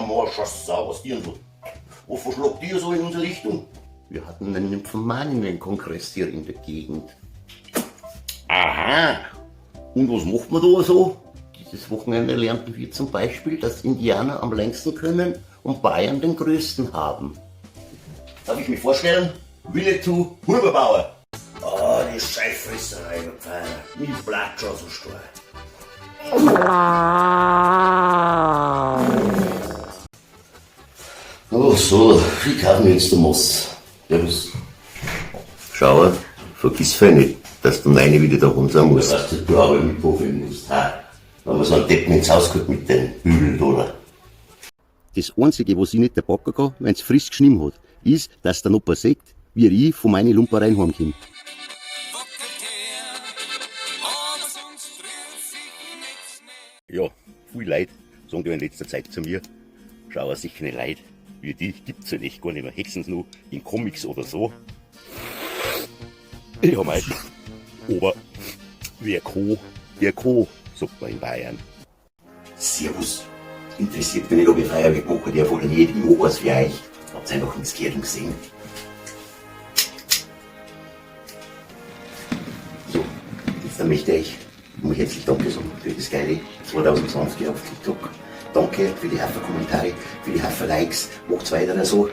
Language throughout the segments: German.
Marsch, Sau, was dir so? Was verschlagt ihr so in unsere Richtung? Wir hatten einen Nymphomanienkongress hier in der Gegend. Aha! Und was macht man da so? Dieses Wochenende lernten wir zum Beispiel, dass Indianer am längsten können und Bayern den größten haben. Darf ich mich vorstellen? Winnetou, Huberbauer. Oh, die Scheißfresserei, der Pfeiler. Mir bleibt schon so stark. Oh so, ich kaufe mir jetzt den Moss. Servus. Schau, vergiss fein nicht, dass du meine wieder daheim sein musst. Dass du aber mitprobieren musst. Ha? Wenn man so einen Deppen ins Haus kommt mit den Bügeln, oder? Das Einzige, was ich nicht der Backen kann, wenn es frisch geschnitten hat, ist, dass der Opa sagt, wie ich von meinen Lumpereien heimkomme. Ja, viele Leute sagen da in letzter Zeit zu mir, schau sich keine Leute wie die gibt's ja nicht gar nicht mehr. Höchstens nur in Comics oder so. Ja, mei. Aber wer kann, sagt man in Bayern. Servus. Interessiert mich nicht, ob ich Feuerwerk machen darf oder nicht. Ich mache was für euch. Habt's einfach ins Gärten gesehen. So, jetzt möchte ich herzlich Danke sagen für das geile 2020 auf TikTok. Danke für die Hafer-Kommentare, für die Hafer-Likes. Macht's weiter so.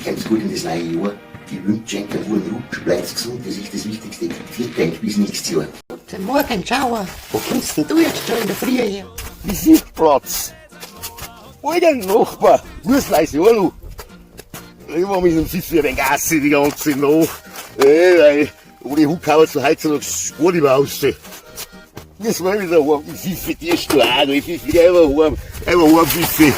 Kommt's gut in das neue Jahr. Ich wünsche euch einen guten Rutsch. Bleibt gesund, das ist das Wichtigste. Vielen Dank, bis nächstes Jahr. Guten Morgen, Schauer. Wo kommst denn du jetzt schon in der Früh her? Visitplatz. Alter Nachbar, muss leise hallo. Ich war mit dem Pfiffi ein wenig Gassi die ganze Nacht. Weil ohne Huckhauer zu heutzutage spart nicht mehr aussehen. Das war wieder heim, die Pfiffi, die ist da auch noch. Pfiffi, einfach heim, Pfiffi.